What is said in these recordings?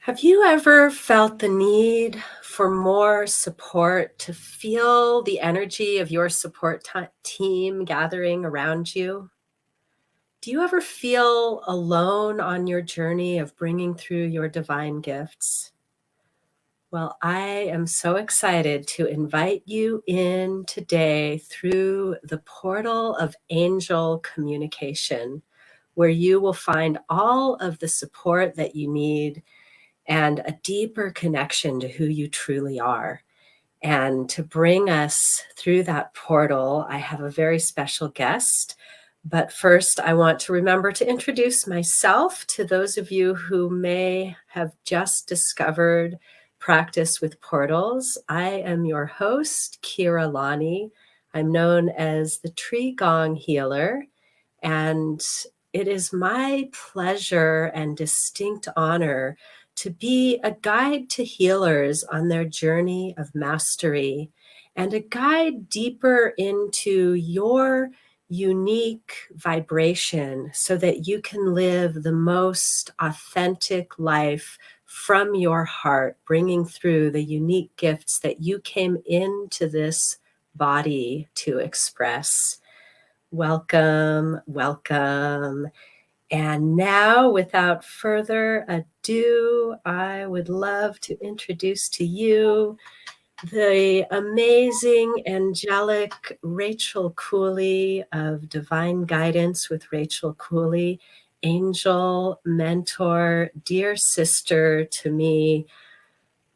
Have you ever felt the need for more support, to feel the energy of your support team gathering around you? Do you ever feel alone on your journey of bringing through your divine gifts? Well, I am so excited to invite you in today through the portal of angel communication, where you will find all of the support that you need and a deeper connection to who you truly are. And to bring us through that portal, I have a very special guest. But first, I want to remember to introduce myself to those of you who may have just discovered Practice with Portals. I am your host, Kira Lani. I'm known as the Tree Gong Healer, and it is my pleasure and distinct honor to be a guide to healers on their journey of mastery and a guide deeper into your unique vibration so that you can live the most authentic life from your heart, bringing through the unique gifts that you came into this body to express. Welcome, welcome. And now, without further ado, I would love to introduce to you the amazing, angelic Rachel Cooley of Divine Guidance with Rachel Cooley, angel, mentor, dear sister to me,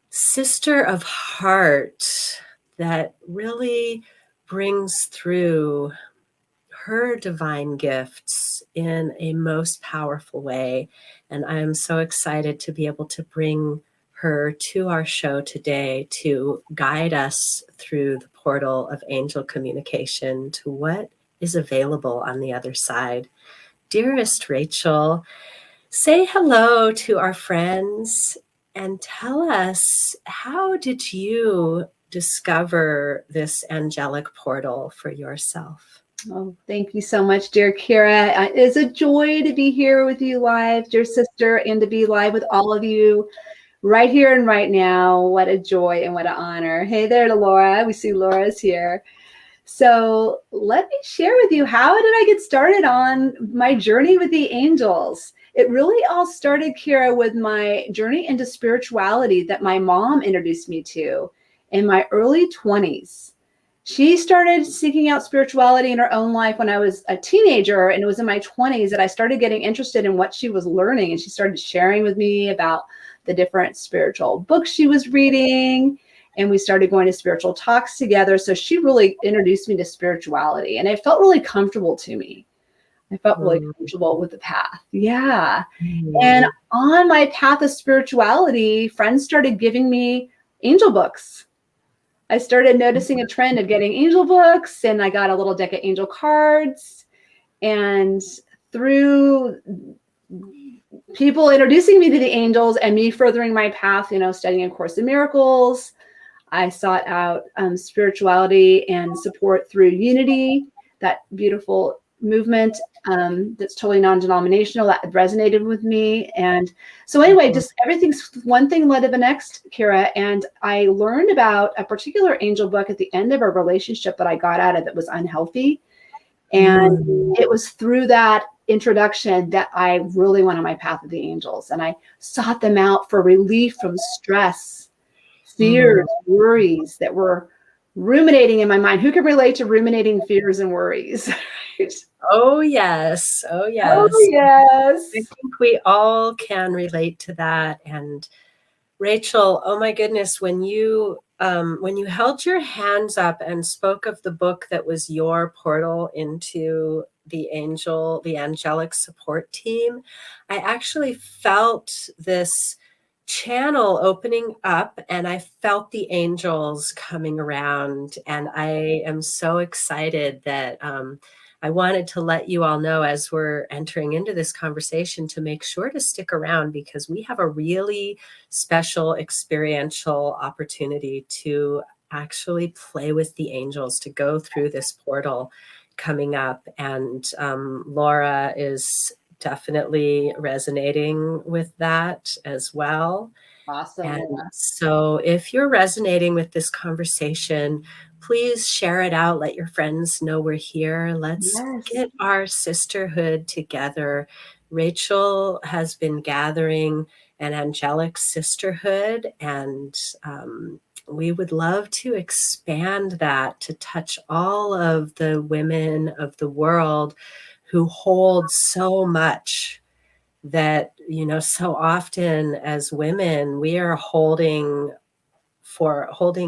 sister of heart that really brings through her divine gifts in a most powerful way. And I am so excited to be able to bring her to our show today to guide us through the portal of angel communication to what is available on the other side. Dearest Rachel, say hello to our friends and tell us, how did you discover this angelic portal for yourself? Oh, thank you so much, dear Kira. It is a joy to be here with you live, dear sister, and to be live with all of you right here and right now. What a joy and what an honor. Hey there to Laura. We see Laura's here. So let me share with you, how did I get started on my journey with the angels? It really all started, Kira, with my journey into spirituality that my mom introduced me to in my early 20s. She started seeking out spirituality in her own life when I was a teenager, and it was in my 20s that I started getting interested in what she was learning. And she started sharing with me about the different spiritual books she was reading, and we started going to spiritual talks together. So she really introduced me to spirituality, and it felt really comfortable to me. I felt really comfortable with the path. Yeah. And on my path of spirituality, friends started giving me angel books. I started noticing a trend of getting angel books, and I got a little deck of angel cards. And through people introducing me to the angels and me furthering my path, studying A Course in Miracles, I sought out spirituality and support through Unity, that beautiful movement that's totally non-denominational, that resonated with me. And so anyway, just everything's one thing led to the next, Kira. And I learned about a particular angel book at the end of a relationship that I got out of that was unhealthy. And it was through that introduction that I really went on my path of the angels. And I sought them out for relief from stress, fears, worries that were ruminating in my mind. Who can relate to ruminating fears and worries? Oh, yes. Oh, yes. Oh, yes. I think we all can relate to that. And Rachel, oh my goodness, when you held your hands up and spoke of the book that was your portal into the angelic support team, I actually felt this channel opening up, and I felt the angels coming around. And I am so excited that I wanted to let you all know, as we're entering into this conversation, to make sure to stick around, because we have a really special experiential opportunity to actually play with the angels, to go through this portal coming up. And Laura is definitely resonating with that as well. Awesome. And so if you're resonating with this conversation, please share it out. Let your friends know we're here. Let's Yes. get our sisterhood together. Rachel has been gathering an angelic sisterhood, and we would love to expand that to touch all of the women of the world who hold so much that, so often as women, we are holding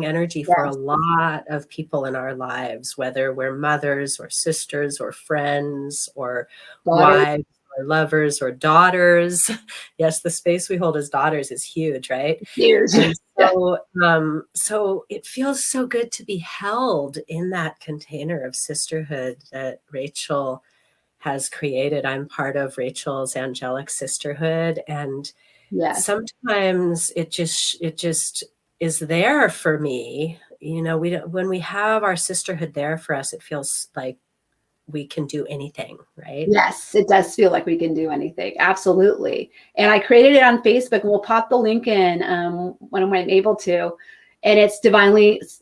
energy for a Yes. lot of people in our lives, whether we're mothers or sisters or friends or Daughter. wives or lovers or daughters. Yes, the space we hold as daughters is huge, right? Huge. And Yeah. so it feels so good to be held in that container of sisterhood that Rachel has created. I'm part of Rachel's angelic sisterhood, and Yes. sometimes it just is there for me. When we have our sisterhood there for us, it feels like we can do anything, right? Yes, it does feel like we can do anything. Absolutely. And I created it on Facebook, and we'll pop the link in when I'm able to. And it's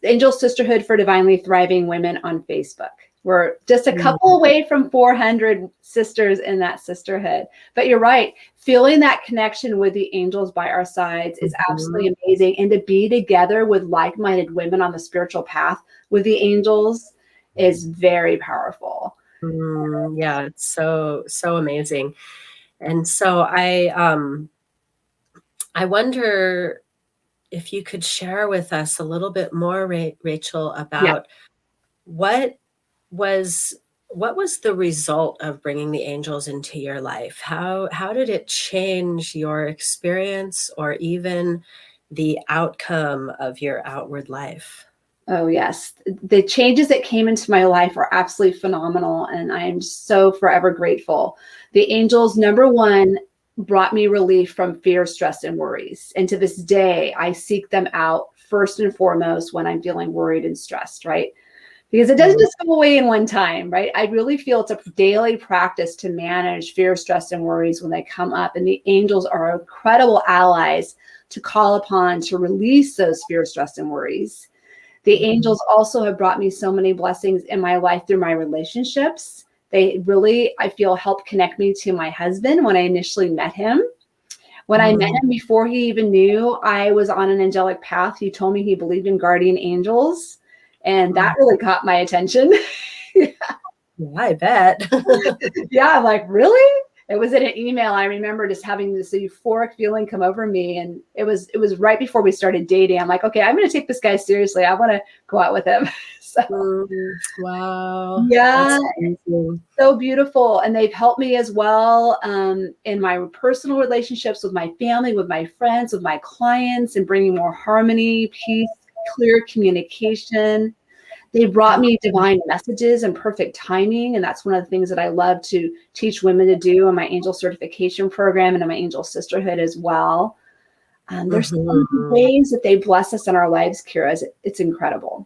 Angel Sisterhood for Divinely Thriving Women on Facebook. We're just a couple away from 400 sisters in that sisterhood. But you're right. Feeling that connection with the angels by our sides is absolutely amazing. And to be together with like-minded women on the spiritual path with the angels is very powerful. Yeah, it's so amazing. And so I wonder if you could share with us a little bit more, Rachel, Yeah. about what was the result of bringing the angels into your life? How did it change your experience or even the outcome of your outward life? Oh, yes. The changes that came into my life are absolutely phenomenal, and I am so forever grateful. The angels, number one, brought me relief from fear, stress, and worries. And to this day, I seek them out first and foremost when I'm feeling worried and stressed, right? Because it doesn't just go away in one time, right? I really feel it's a daily practice to manage fear, stress, and worries when they come up. And the angels are incredible allies to call upon to release those fear, stress, and worries. The angels also have brought me so many blessings in my life through my relationships. They really, I feel, helped connect me to my husband when I initially met him. When I met him, before he even knew I was on an angelic path, he told me he believed in guardian angels. And that really caught my attention. Yeah, I bet. Yeah, I'm like, really? It was in an email. I remember just having this euphoric feeling come over me. And it was right before we started dating. I'm like, okay, I'm going to take this guy seriously. I want to go out with him. So, Wow. yeah, That's amazing. so beautiful. And they've helped me as well in my personal relationships with my family, with my friends, with my clients, and bringing more harmony, peace, clear communication. They brought me divine messages and perfect timing. And that's one of the things that I love to teach women to do in my angel certification program and in my angel sisterhood as well. There's so many ways that they bless us in our lives, Kira. It's incredible.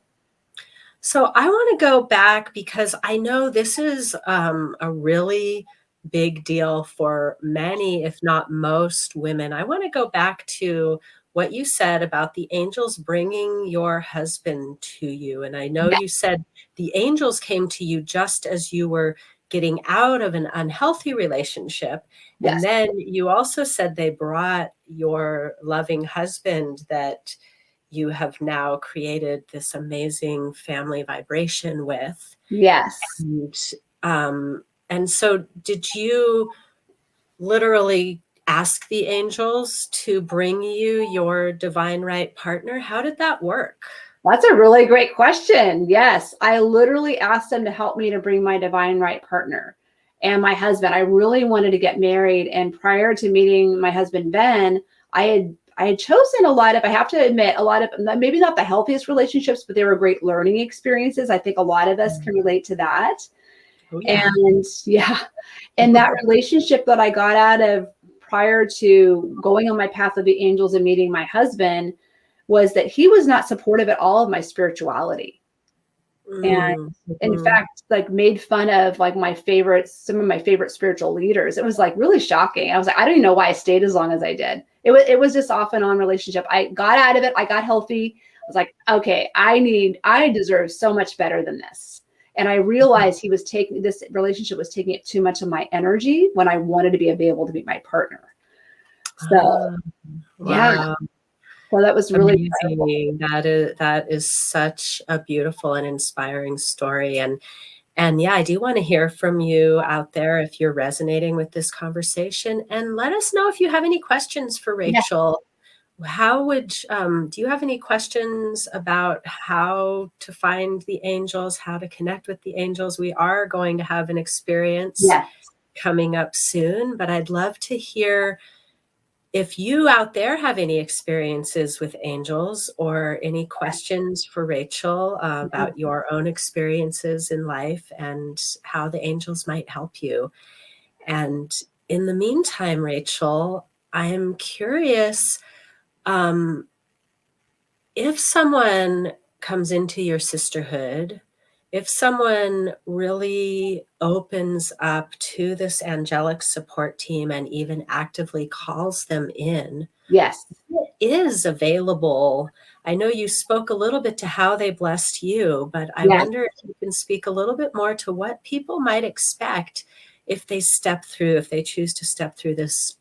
So I want to go back because I know this is a really big deal for many, if not most women. I want to go back to what you said about the angels bringing your husband to you. And I know you said the angels came to you just as you were getting out of an unhealthy relationship. And Yes. then you also said they brought your loving husband that you have now created this amazing family vibration with. Yes. And so did you literally ask the angels to bring you your divine right partner? How did that work? That's a really great question. Yes, I literally asked them to help me to bring my divine right partner and my husband. I really wanted to get married. And prior to meeting my husband, Ben, I had chosen a lot of, I have to admit, a lot of, maybe not the healthiest relationships, but they were great learning experiences. I think a lot of us can relate to that. Oh, yeah. And that relationship that I got out of prior to going on my path of the angels and meeting my husband was that he was not supportive at all of my spirituality. And in Mm-hmm. fact, like made fun of like some of my favorite spiritual leaders. It was like really shocking. I was like, I don't even know why I stayed as long as I did. It was just off and on relationship. I got out of it. I got healthy. I was like, okay, I deserve so much better than this. And I realized this relationship was taking too much of my energy when I wanted to be able to be my partner. So Ah, yeah, wow. so that was really powerful. Amazing. That is such a beautiful and inspiring story. And yeah, I do want to hear from you out there if you're resonating with this conversation. And let us know if you have any questions for Yeah, Rachel. Do you have any questions about how to find the angels, how to connect with the angels? We are going to have an experience yeah, coming up soon, but I'd love to hear if you out there have any experiences with angels or any questions for Rachel about your own experiences in life and how the angels might help you. And in the meantime, Rachel, I am curious, um, if someone comes into your sisterhood, if someone really opens up to this angelic support team and even actively calls them in, yes, it is available. I know you spoke a little bit to how they blessed you, but I yes. wonder if you can speak a little bit more to what people might expect if they choose to step through this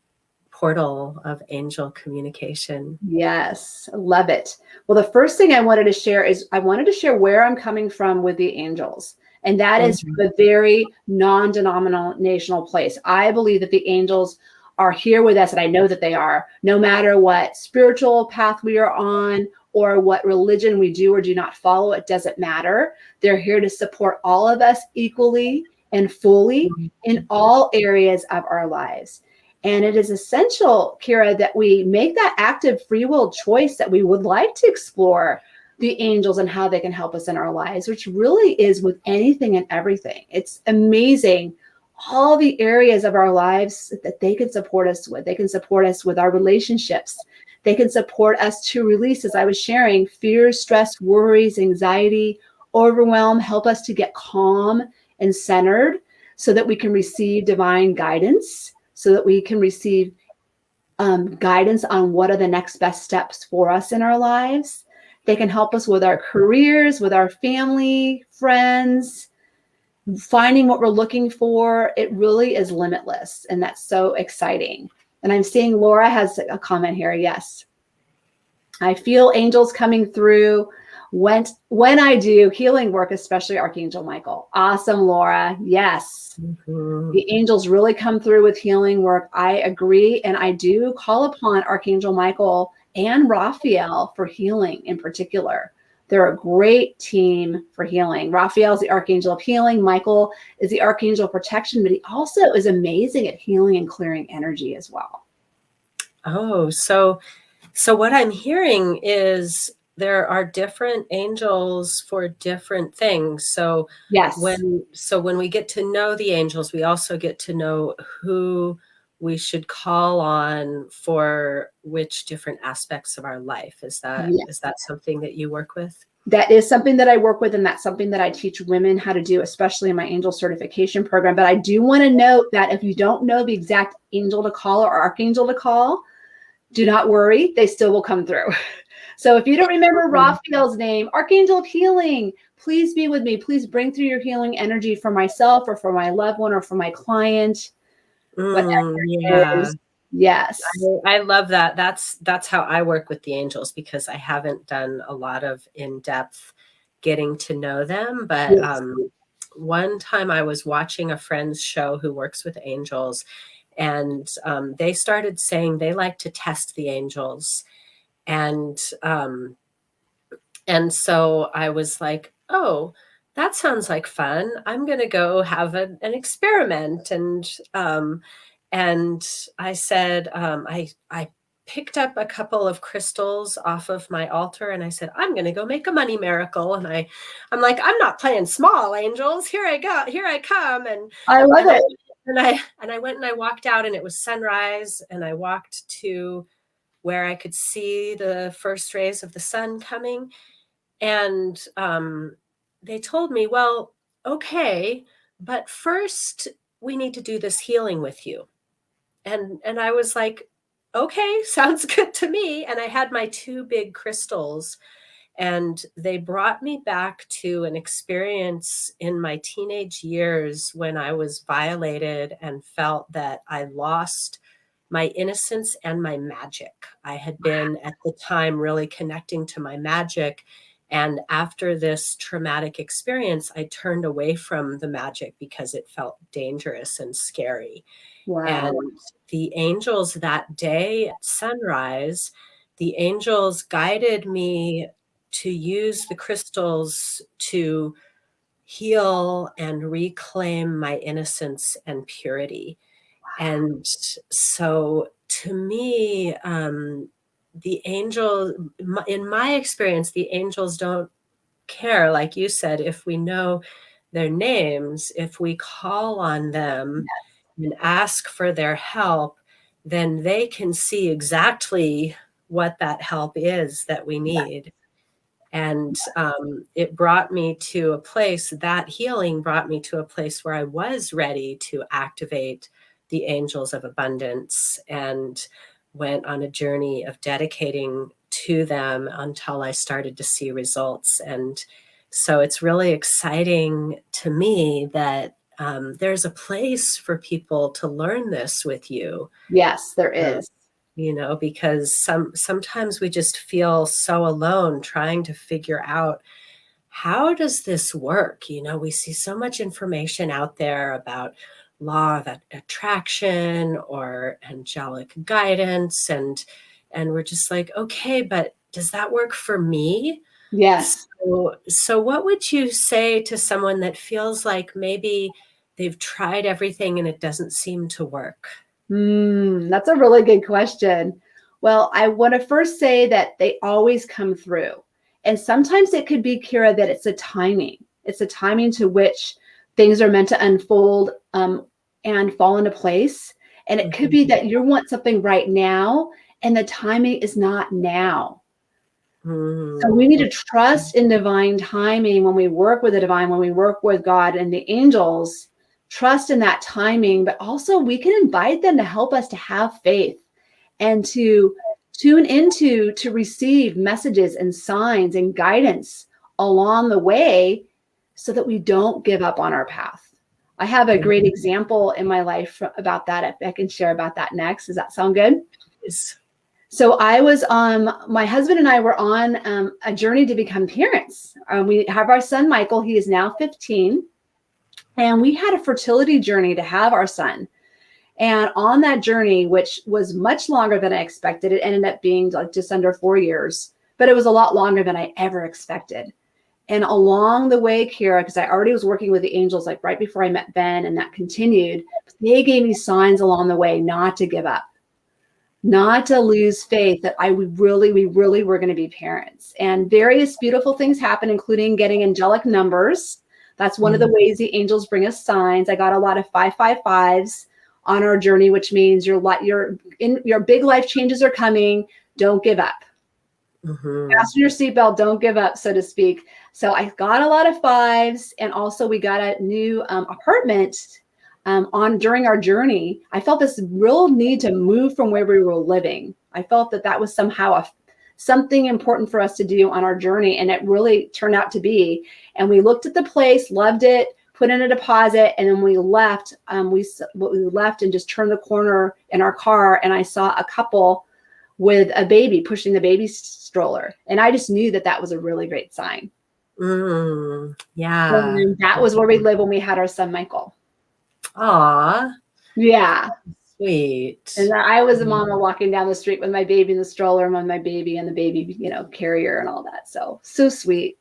portal of angel communication. Yes, love it. Well, the first thing I wanted to share is I wanted to share where I'm coming from with the angels. And that is Mhm. from a very non-denominational place. I believe that the angels are here with us, and I know that they are, no matter what spiritual path we are on or what religion we do or do not follow, it doesn't matter. They're here to support all of us equally and fully in all areas of our lives. And it is essential, Kira, that we make that active free will choice that we would like to explore the angels and how they can help us in our lives, which really is with anything and everything. It's amazing all the areas of our lives that they can support us with. They can support us with our relationships. They can support us to release, as I was sharing, fears, stress, worries, anxiety, overwhelm, help us to get calm and centered so that we can receive divine guidance, so that we can receive guidance on what are the next best steps for us in our lives. They can help us with our careers, with our family, friends, finding what we're looking for. It really is limitless. And that's so exciting. And I'm seeing Laura has a comment here. Yes. I feel angels coming through when I do healing work, especially Archangel Michael. Awesome, Laura. Yes. Mhm. The angels really come through with healing work. I agree. And I do call upon Archangel Michael and Raphael for healing in particular. They're a great team for healing. Raphael is the Archangel of healing. Michael is the Archangel of protection, but he also is amazing at healing and clearing energy as well. Oh, so what I'm hearing is there are different angels for different things. Yes. So when we get to know the angels, we also get to know who we should call on for which different aspects of our life. Is Yes. that something that you work with? That is something that I work with, and that's something that I teach women how to do, especially in my angel certification program. But I do want to note that if you don't know the exact angel to call or archangel to call, do not worry, they still will come through. So if you don't remember Raphael's name, Archangel of Healing, please be with me. Please bring through your healing energy for myself or for my loved one or for my client, whatever it Yeah. is. Yes. I love that. That's how I work with the angels because I haven't done a lot of in-depth getting to know them. But Yes. one time I was watching a friend's show who works with angels, and they started saying they like to test the angels, and so I was like, oh, that sounds like fun. I'm going to go have an experiment. And I said, I picked up a couple of crystals off of my altar and I said, I'm going to go make a money miracle. And I'm like, I'm not playing small, angels. Here I go. Here I come. I love And I, it. and I went and I walked out and it was sunrise and I walked to where I could see the first rays of the sun coming. And they told me, well, okay, but first we need to do this healing with you. And I was like, okay, sounds good to me. And I had my two big crystals, and they brought me back to an experience in my teenage years when I was violated and felt that I lost my innocence and my magic. I had been at the time really connecting to my magic. And after this traumatic experience, I turned away from the magic because it felt dangerous and scary. Wow. And the angels that day at sunrise, the angels guided me to use the crystals to heal and reclaim my innocence and purity. And so to me, the angel, in my experience, the angels don't care, like you said, if we know their names, if we call on them and ask for their help, then they can see exactly what that help is that we need. And it brought me to a place, that healing brought me to a place where I was ready to activate the angels of abundance, and went on a journey of dedicating to them until I started to see results. And so it's really exciting to me that there's a place for people to learn this with you. Yes, there Uh, is. because sometimes we just feel so alone trying to figure out, how does this work? We see so much information out there about law of attraction or angelic guidance, and we're just like, okay, but does that work for me? Yes. So what would you say to someone that feels like maybe they've tried everything and it doesn't seem to work? That's a really good question. Well, I want to first say that they always come through. And sometimes it could be, Kira, that it's a timing. It's a timing to which things are meant to unfold and fall into place. And it could be Mhm. that you want something right now, and the timing is not now. So we need Mm. to trust in divine timing when we work with the divine, when we work with God and the angels. Trust in that timing, but also we can invite them to help us to have faith and to tune into, to receive messages and signs and guidance along the way so that we don't give up on our path. I have a great example in my life about that. If I can share about that next. Does that sound good? Yes. So I was my husband and I were on a journey to become parents. We have our son, Michael. He is now 15. And we had a fertility journey to have our son. And on that journey, which was much longer than I expected, it ended up being like just under 4 years, but it was a lot longer than I ever expected. And along the way, Kira, because I already was working with the angels like right before I met Ben, and that continued, they gave me signs along the way not to give up, not to lose faith, that we really were going to be parents. And various beautiful things happened, including getting angelic numbers. That's one of the ways the angels bring us signs. I got a lot of 555s on our journey, which means your big life changes are coming. Don't give up. Fasten your seatbelt. Don't give up, so to speak. So I got a lot of fives, and also we got a new apartment during our journey. I felt this real need to move from where we were living. I felt that was somehow something important for us to do on our journey, and it really turned out to be. And we looked at the place, loved it, put in a deposit, and then we left. We left and just turned the corner in our car, and I saw a couple with a baby pushing the baby stroller, and I just knew that was a really great sign. Yeah. And that was where we lived when we had our son, Michael. Aw. Yeah. Sweet. And I was a mama walking down the street with my baby in the stroller, and with my baby and the baby, carrier and all that. So sweet.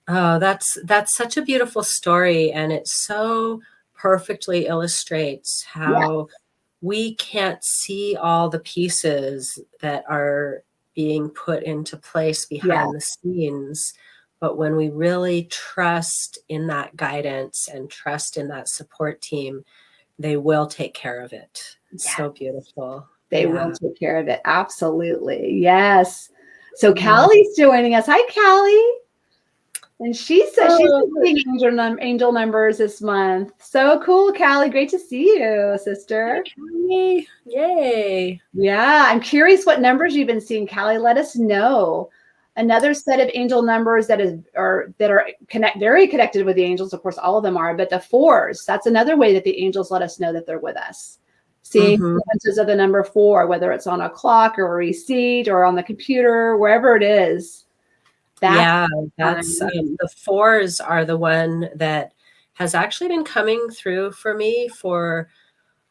Oh, that's such a beautiful story. And it so perfectly illustrates how we can't see all the pieces that are being put into place behind the scenes. But when we really trust in that guidance and trust in that support team, they will take care of it. It's so beautiful. They will take care of it. Absolutely. Yes. So Callie's joining us. Hi, Callie. And she said she's Oh, been seeing angel numbers this month. So cool, Callie. Great to see you, sister. Callie. Yay. Yeah, I'm curious what numbers you've been seeing, Callie. Let us know. Another set of angel numbers that are very connected with the angels. Of course, all of them are, but the fours, that's another way that the angels let us know that they're with us. Seeing sequences of the number 4, whether it's on a clock or a receipt or on the computer, wherever it is. That's the 4s are the one that has actually been coming through for me for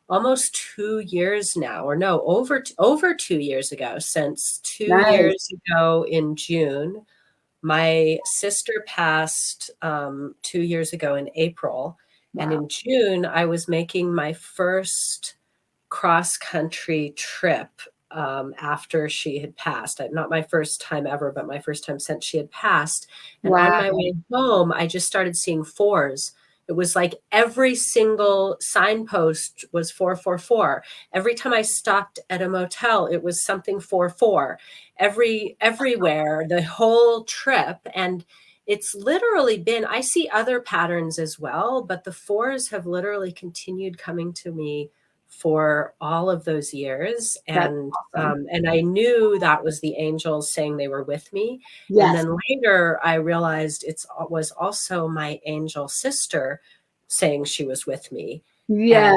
almost 2 years now, or no, over 2 years ago. Since 2 years ago in June, my sister passed 2 years ago in April. Wow. And in June, I was making my first cross-country trip after she had passed. Not my first time ever, but my first time since she had passed. And on my way home, I just started seeing 4s. It was like every single signpost was 444. Every time I stopped at a motel, it was something 44. Everywhere, the whole trip. And it's literally been, I see other patterns as well, but the 4s have literally continued coming to me for all of those years. And awesome. And I knew that was the angels saying they were with me. Yes. And then later I realized it was also my angel sister saying she was with me. Yes. And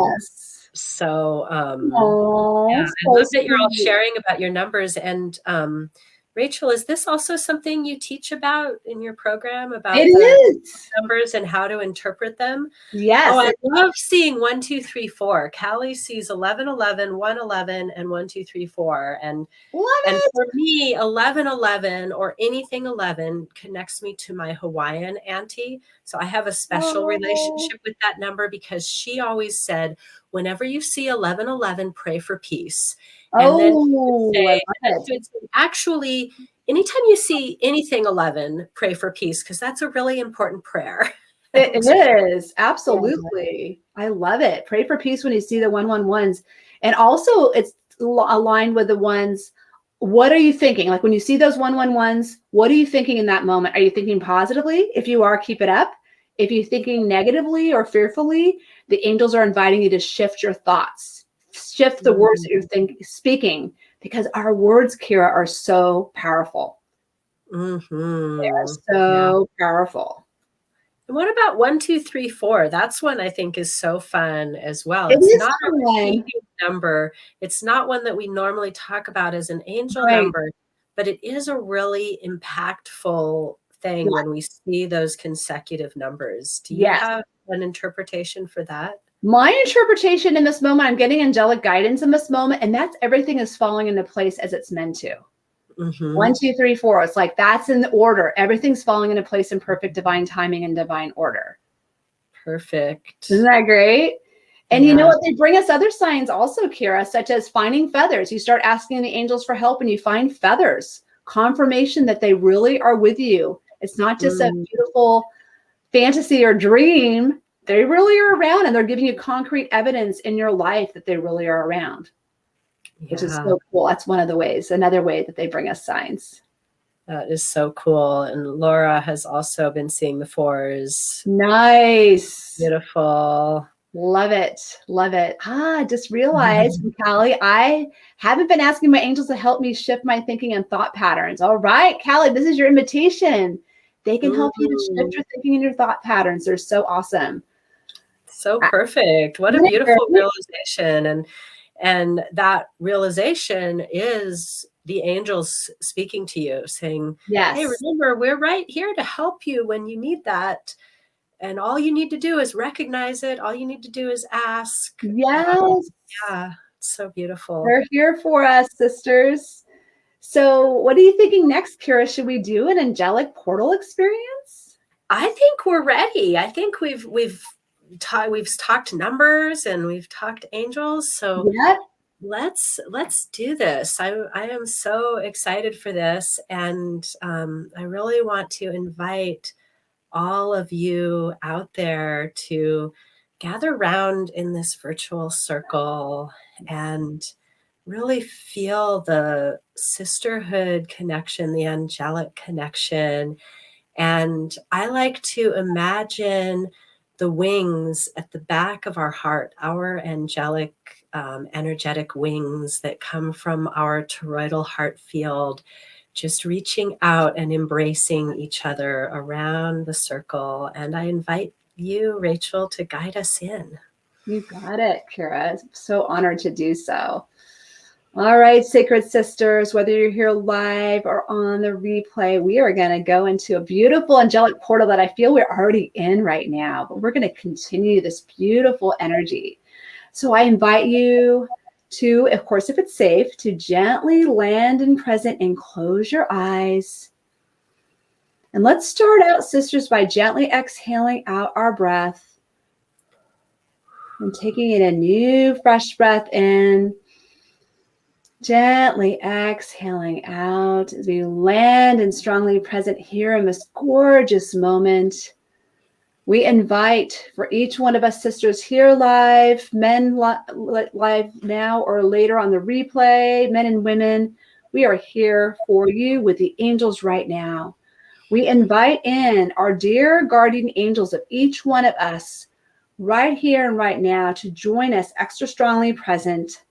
so yeah, I love that you're all sharing about your numbers. And Rachel, is this also something you teach about in your program, about the numbers and how to interpret them? Yes. Oh, I love seeing 1, 2, 3, 4. Callie sees 11, 11, 1, 11, and 1, 2, 3, 4. And for me, 11, 11 or anything 11 connects me to my Hawaiian auntie. So I have a special relationship with that number because she always said, whenever you see 11, 11, pray for peace. And then actually, anytime you see anything 11, pray for peace, because that's a really important prayer. It is. Absolutely. Yeah. I love it. Pray for peace when you see the 111s. And also it's aligned with the ones. What are you thinking? Like when you see those 111s, what are you thinking in that moment? Are you thinking positively? If you are, keep it up. If you're thinking negatively or fearfully, the angels are inviting you to shift your thoughts, shift the words that you're speaking, because our words, Kira, are so powerful. They are so powerful. And what about 1, 2, 3, 4? That's one I think is so fun as well. It's not a repeating number. It's not one that we normally talk about as an angel number, but it is a really impactful thing when we see those consecutive numbers. Do you have an interpretation for that? My interpretation in this moment, I'm getting angelic guidance in this moment, and that's everything is falling into place as it's meant to. 1, 2, 3, 4. It's like that's in the order. Everything's falling into place in perfect divine timing and divine order. Perfect. Isn't that great? And you know what? They bring us other signs also, Kira, such as finding feathers. You start asking the angels for help and you find feathers. Confirmation that they really are with you. It's not just a beautiful fantasy or dream. They really are around, and they're giving you concrete evidence in your life that they really are around. Which is so cool. That's one of the ways, another way that they bring us signs. That is so cool. And Laura has also been seeing the 4s. Nice. Beautiful. Love it. Love it. I just realized, Callie, I haven't been asking my angels to help me shift my thinking and thought patterns. All right, Callie, this is your invitation. They can help you to shift your thinking and your thought patterns. They're so awesome. So perfect. What a beautiful realization. And that realization is the angels speaking to you, saying, hey, remember, we're right here to help you when you need that. And all you need to do is recognize it. All you need to do is ask. Yes. Yeah, it's so beautiful. They're here for us, sisters. So what are you thinking next, Kira? Should we do an angelic portal experience? I think we're ready. I think we've talked numbers and we've talked angels. So let's do this. I am so excited for this. And I really want to invite all of you out there to gather around in this virtual circle and really feel the sisterhood connection, the angelic connection, And I like to imagine the wings at the back of our heart, our angelic, energetic wings that come from our toroidal heart field, just reaching out and embracing each other around the circle. And I invite you, Rachel, to guide us in. You got it, Kira. I'm so honored to do so. All right, sacred sisters, whether you're here live or on the replay, we are going to go into a beautiful angelic portal that I feel we're already in right now, but we're going to continue this beautiful energy. So I invite you to, of course, if it's safe, to gently land in present and close your eyes. And let's start out, sisters, by gently exhaling out our breath and taking in a new fresh breath in. Gently exhaling out as we land and strongly present here in this gorgeous moment. We invite for each one of us sisters here live, men live now or later on the replay, men and women, we are here for you with the angels right now. We invite in our dear guardian angels of each one of us right here and right now to join us extra strongly present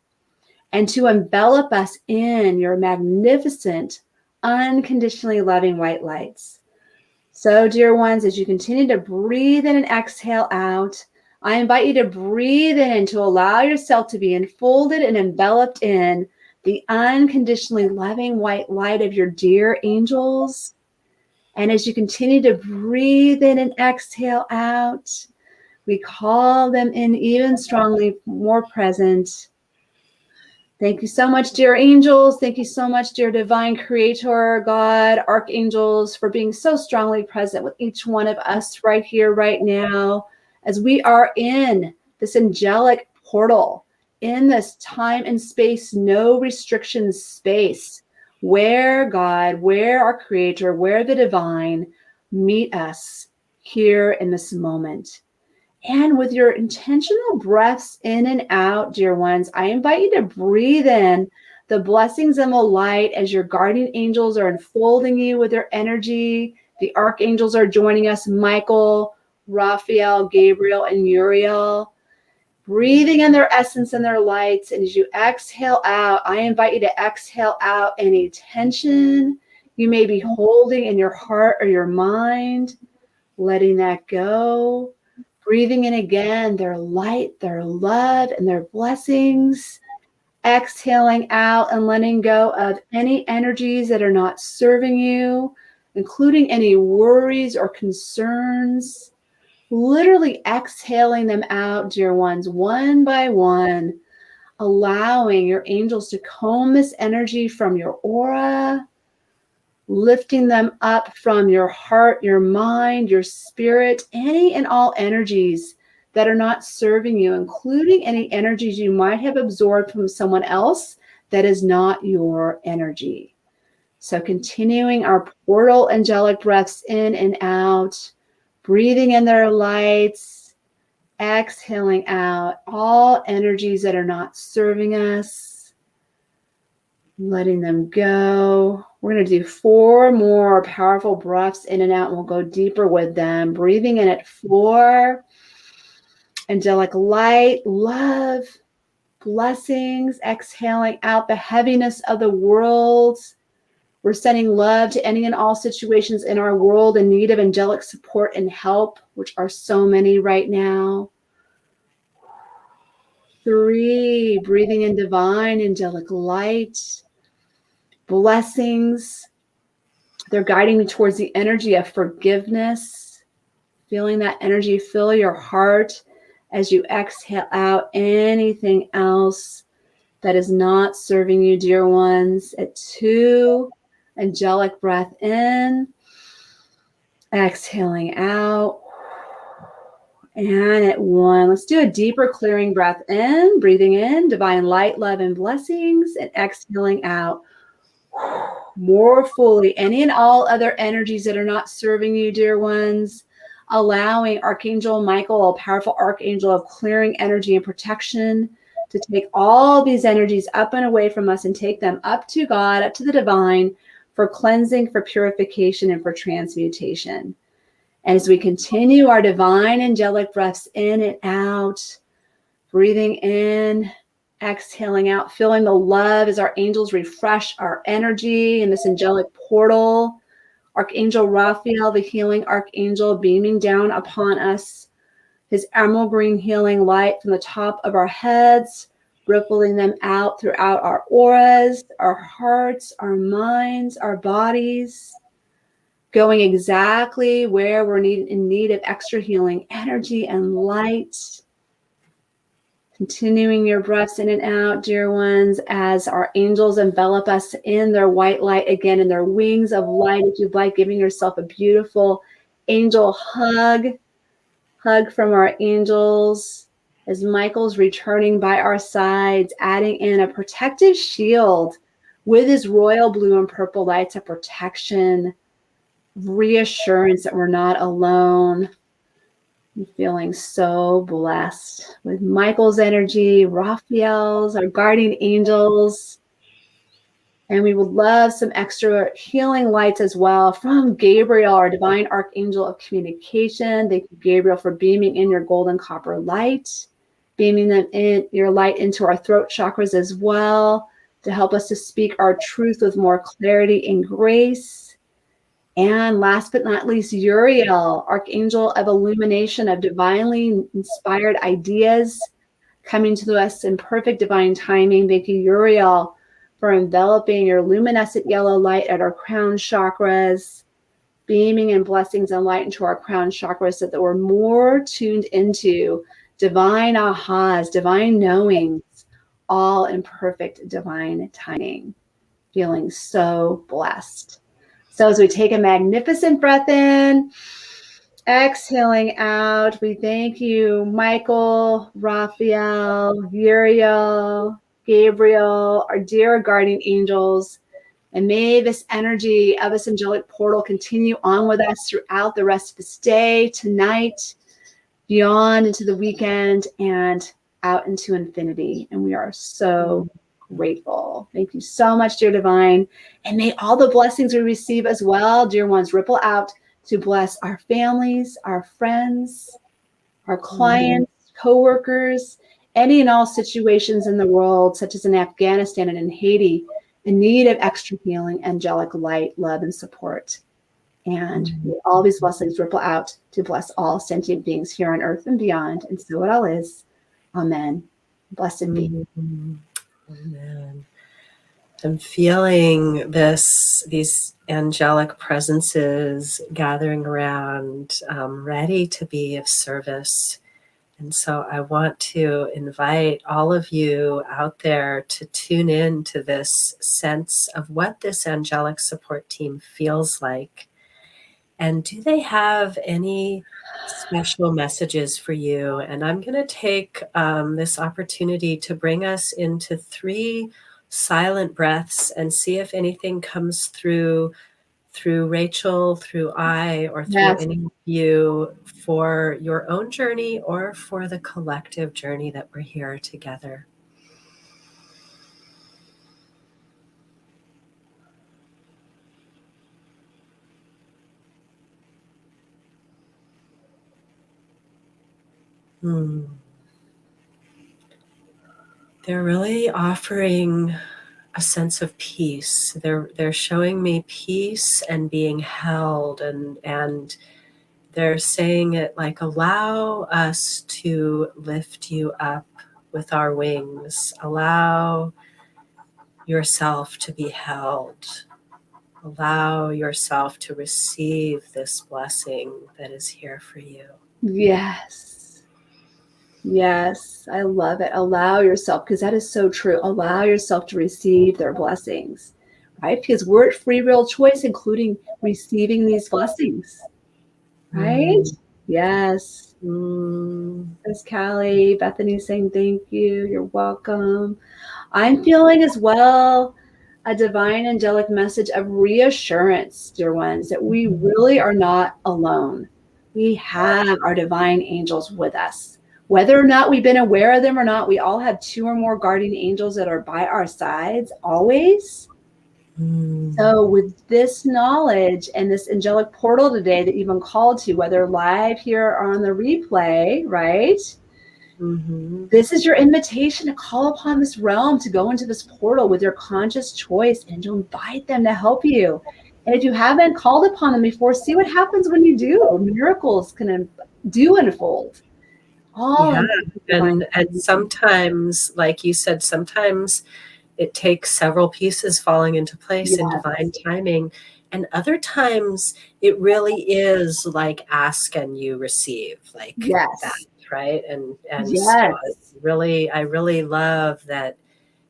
and to envelop us in your magnificent, unconditionally loving white lights. So, dear ones, as you continue to breathe in and exhale out, I invite you to breathe in to allow yourself to be enfolded and enveloped in the unconditionally loving white light of your dear angels. And as you continue to breathe in and exhale out, we call them in even strongly more present. Thank you so much, dear angels. Thank you so much, dear divine creator, God, archangels, for being so strongly present with each one of us right here, right now, as we are in this angelic portal, in this time and space, no restrictions space, where God, where our creator, where the divine meet us here in this moment. And with your intentional breaths in and out, dear ones, I invite you to breathe in the blessings and the light as your guardian angels are enfolding you with their energy. The archangels are joining us, Michael, Raphael, Gabriel, and Uriel, breathing in their essence and their lights. And as you exhale out, I invite you to exhale out any tension you may be holding in your heart or your mind, letting that go. Breathing in again, their light, their love, and their blessings. Exhaling out and letting go of any energies that are not serving you, including any worries or concerns. Literally exhaling them out, dear ones, one by one, allowing your angels to comb this energy from your aura, lifting them up from your heart, your mind, your spirit, any and all energies that are not serving you, including any energies you might have absorbed from someone else that is not your energy. So continuing our portal angelic breaths in and out, breathing in their lights, exhaling out all energies that are not serving us, letting them go. We're going to do 4 more powerful breaths in and out, and we'll go deeper with them. Breathing in at 4. Angelic light, love, blessings. Exhaling out the heaviness of the world. We're sending love to any and all situations in our world in need of angelic support and help, which are so many right now. 3, breathing in divine angelic light. Blessings. They're guiding me towards the energy of forgiveness, feeling that energy fill your heart as you exhale out anything else that is not serving you, dear ones. At 2, angelic breath in, exhaling out. And at 1, let's do a deeper clearing breath in, breathing in, divine light, love, and blessings, and exhaling out. More fully, any and all other energies that are not serving you, dear ones, allowing Archangel Michael, a powerful archangel of clearing energy and protection, to take all these energies up and away from us and take them up to God, up to the divine, for cleansing, for purification, and for transmutation. And as we continue our divine angelic breaths in and out, breathing in, exhaling out, feeling the love as our angels refresh our energy in this angelic portal. Archangel Raphael, the healing archangel, beaming down upon us, his emerald green healing light from the top of our heads, rippling them out throughout our auras, our hearts, our minds, our bodies, going exactly where we're in need of extra healing energy and light. Continuing your breaths in and out, dear ones, as our angels envelop us in their white light, again, in their wings of light, if you'd like, giving yourself a beautiful angel hug from our angels, as Michael's returning by our sides, adding in a protective shield with his royal blue and purple lights of protection, reassurance that we're not alone. I'm feeling so blessed with Michael's energy, Raphael's, our guardian angels. And we would love some extra healing lights as well from Gabriel, our divine archangel of communication. Thank you, Gabriel, for beaming in your golden copper light, beaming them in your light into our throat chakras as well, to help us to speak our truth with more clarity and grace. And last but not least, Uriel, archangel of illumination, of divinely inspired ideas coming to us in perfect divine timing. Thank you, Uriel, for enveloping your luminescent yellow light at our crown chakras, beaming in blessings and light into our crown chakras so that we're more tuned into divine ahas, divine knowings, all in perfect divine timing. Feeling so blessed. So as we take a magnificent breath in, exhaling out, we thank you, Michael, Raphael, Uriel, Gabriel, our dear guardian angels. And may this energy of this angelic portal continue on with us throughout the rest of this day, tonight, beyond into the weekend, and out into infinity. And we are so grateful. Thank you so much, dear divine. And may all the blessings we receive as well, dear ones, ripple out to bless our families, our friends, our clients, co-workers, any and all situations in the world, such as in Afghanistan and in Haiti, in need of extra healing, angelic light, love, and support. And may all these blessings ripple out to bless all sentient beings here on earth and beyond. And so it all is. Amen. Blessed be. Amen. I'm feeling these angelic presences gathering around, ready to be of service. And so I want to invite all of you out there to tune in to this sense of what this angelic support team feels like. And do they have any special messages for you? And I'm going to take this opportunity to bring us into 3 silent breaths and see if anything comes through Rachel, through I, or through any of you for your own journey or for the collective journey that we're here together. They're really offering a sense of peace. They're showing me peace and being held, and they're saying it like, allow us to lift you up with our wings. Allow yourself to be held. Allow yourself to receive this blessing that is here for you. Yes. Yes, I love it. Allow yourself, because that is so true. Allow yourself to receive their blessings, right? Because we're at free will choice, including receiving these blessings, right? Yes. Miss Callie, Bethany saying thank you. You're welcome. I'm feeling as well a divine angelic message of reassurance, dear ones, that we really are not alone. We have our divine angels with us. Whether or not we've been aware of them or not, we all have 2 or more guardian angels that are by our sides always. So with this knowledge and this angelic portal today that you've been called to, whether live here or on the replay, right? Mm-hmm. This is your invitation to call upon this realm, to go into this portal with your conscious choice and to invite them to help you. And if you haven't called upon them before, see what happens when you do. Miracles can do unfold. All Yeah. divine. And sometimes, like you said, sometimes it takes several pieces falling into place in divine timing. And other times it really is like ask and you receive, like that, right? And so I really love that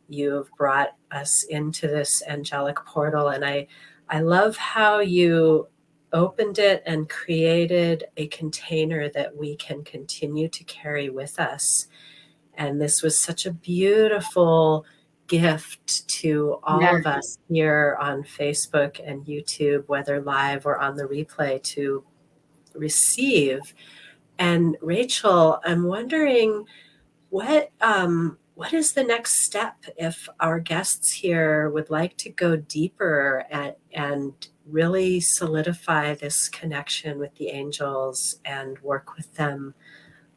you've brought us into this angelic portal. And I love how you opened it and created a container that we can continue to carry with us. And this was such a beautiful gift to all of us here on Facebook and YouTube, whether live or on the replay, to receive. And Rachel, I'm wondering what is the next step if our guests here would like to go deeper and really solidify this connection with the angels and work with them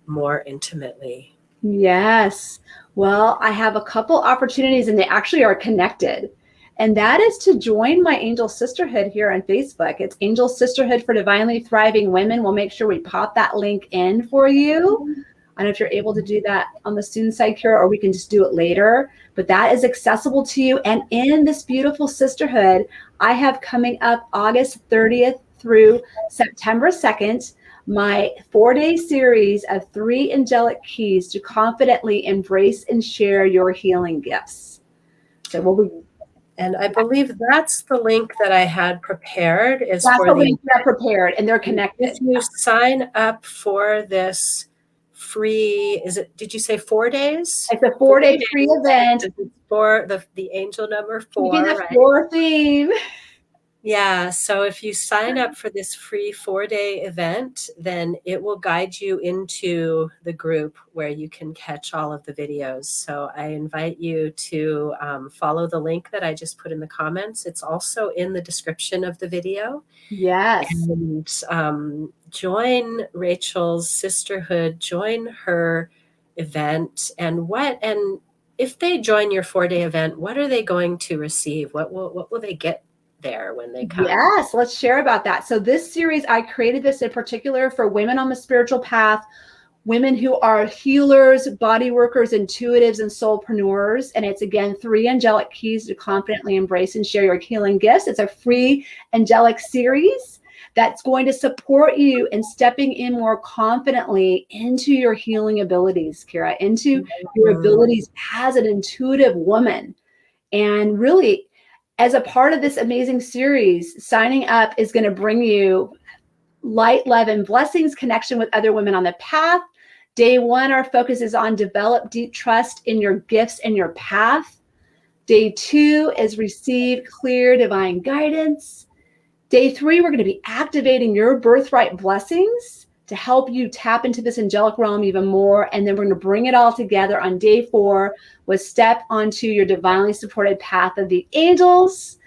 more intimately? Yes. Well, I have a couple opportunities and they actually are connected. And that is to join my Angel Sisterhood here on Facebook. It's Angel Sisterhood for Divinely Thriving Women. We'll make sure we pop that link in for you. I don't know if you're able to do that on the student side, Kira, or we can just do it later. But that is accessible to you. And in this beautiful sisterhood, I have coming up August 30th through September 2nd, my 4-day series of 3 angelic keys to confidently embrace and share your healing gifts. So we'll be, and I believe that's the link that I had prepared. That's the link that I prepared, and they're connected. If you sign up for this free, did you say 4 days? It's a 4-day free event. For the angel number 4, keeping the 4 theme. Yeah, so if you sign up for this free 4-day event, then it will guide you into the group where you can catch all of the videos. So I invite you to follow the link that I just put in the comments. It's also in the description of the video. Yes. And join Rachel's sisterhood, join her event. And if they join your 4-day event, what are they going to receive? What will they get there when they come? Yes, let's share about that. So this series, I created this in particular for women on the spiritual path, women who are healers, body workers, intuitives, and soulpreneurs. And it's, again, 3 angelic keys to confidently embrace and share your healing gifts. It's a free angelic series that's going to support you in stepping in more confidently into your healing abilities, Kira, into your abilities as an intuitive woman. And really, as a part of this amazing series, signing up is going to bring you light, love, and blessings, connection with other women on the path. Day 1, our focus is on develop deep trust in your gifts and your path. Day 2 is receive clear divine guidance. Day 3, we're going to be activating your birthright blessings to help you tap into this angelic realm even more. And then we're going to bring it all together on day 4 with step onto your divinely supported path of the angels.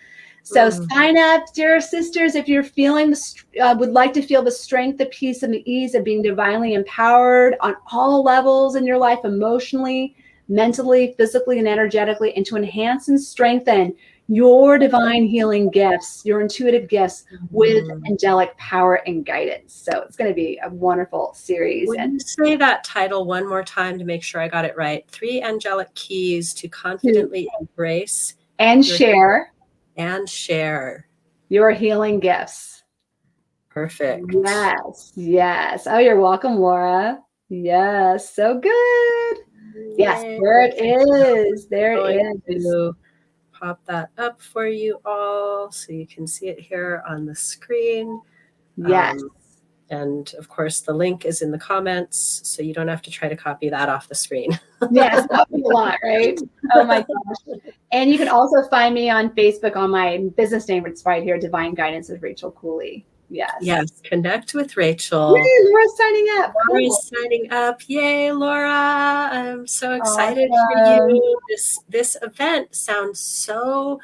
So sign up, dear sisters, if you're feeling, would like to feel the strength, the peace, and the ease of being divinely empowered on all levels in your life, emotionally, mentally, physically, and energetically, and to enhance and strengthen your divine healing gifts, your intuitive gifts with angelic power and guidance. So it's going to be a wonderful series. Would you say that title one more time to make sure I got it right? 3 angelic keys to confidently embrace and share your healing gifts. Perfect. Yes. Oh, you're welcome, Laura. Yes, so good. Yes, there it is. There it is. Pop that up for you all so you can see it here on the screen. Yes. And of course, the link is in the comments, so you don't have to try to copy that off the screen. Yes, that would be a lot, right? Oh my gosh. And you can also find me on Facebook on my business name. It's right here, Divine Guidance with Rachel Cooley. Yes, connect with Rachel. Yay, Laura's signing up. Laura's signing up. Yay, Laura. I'm so excited for you. This event sounds so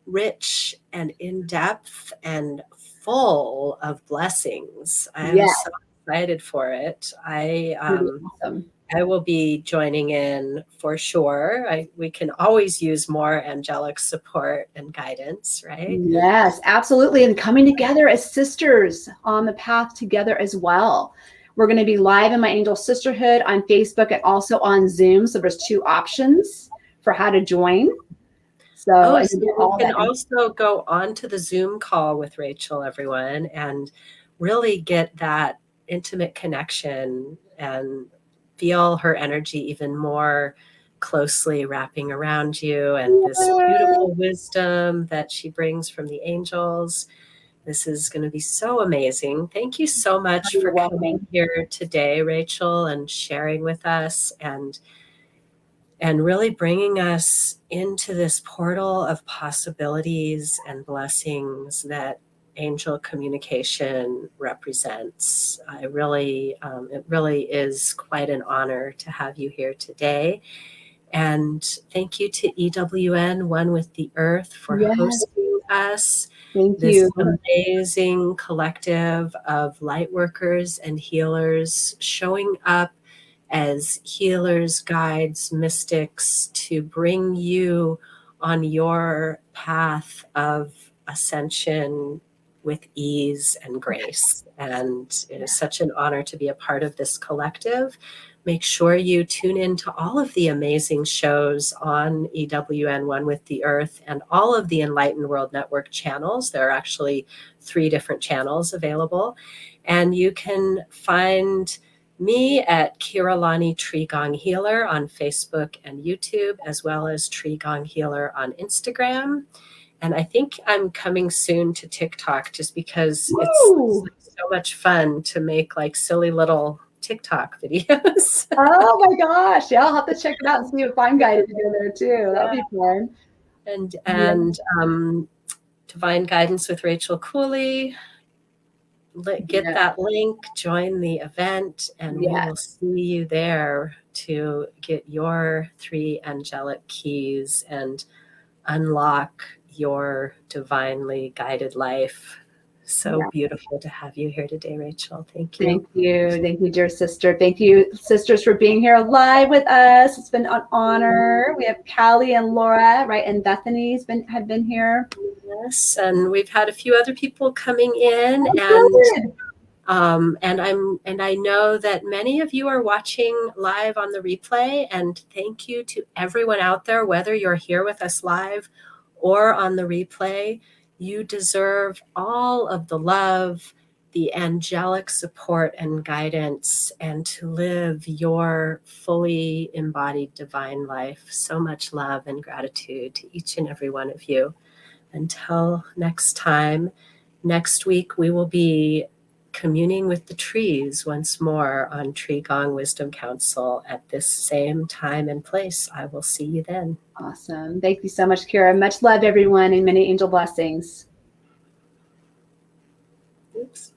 rich and in-depth and full of blessings. I am Yes, so excited for it. really awesome. I will be joining in for sure. We can always use more angelic support and guidance, right? Yes, absolutely. And coming together as sisters on the path together as well. We're going to be live in my Angel Sisterhood on Facebook and also on Zoom. So there's 2 options for how to join. So, and So get you all can that. also go on to the Zoom call with Rachel, everyone, and really get that intimate connection and feel her energy even more closely wrapping around you, and this beautiful wisdom that she brings from the angels. This is going to be so amazing. Thank you so much You're for welcome. coming here today, Rachel, and sharing with us and really bringing us into this portal of possibilities and blessings that angel communication represents. It really is quite an honor to have you here today. And thank you to EWN, One with the Earth, for hosting us. Thank This you. amazing collective of light workers and healers showing up as healers, guides, mystics to bring you on your path of ascension with ease and grace. And it is such an honor to be a part of this collective. Make sure you tune into all of the amazing shows on EWN One with the Earth and all of the Enlightened World Network channels. There are actually 3 different channels available. And you can find me at Kiralani Treegong Healer on Facebook and YouTube, as well as Treegong Healer on Instagram. And I think I'm coming soon to TikTok just because it's so much fun to make like silly little TikTok videos. Oh my gosh. Yeah, I'll have to check it out and see if I'm guided to go there too. That'll be fun. And Divine Guidance with Rachel Cooley. Get that link, join the event, and we will see you there to get your 3 angelic keys and unlock your divinely guided life. So beautiful to have you here today, Rachel. Thank you. Thank you. Thank you, dear sister. Thank you, sisters, for being here live with us. It's been an honor. We have Callie and Laura, right? And Bethany's have been here. Yes, and we've had a few other people coming in, and I know that many of you are watching live on the replay, and thank you to everyone out there, whether you're here with us live or on the replay. You deserve all of the love, the angelic support and guidance, and to live your fully embodied divine life. So much love and gratitude to each and every one of you. Until next time, next week we will be communing with the trees once more on Treegong Wisdom Council at this same time and place. I will see you then. Awesome. Thank you so much, Kira. Much love, everyone, and many angel blessings. Oops.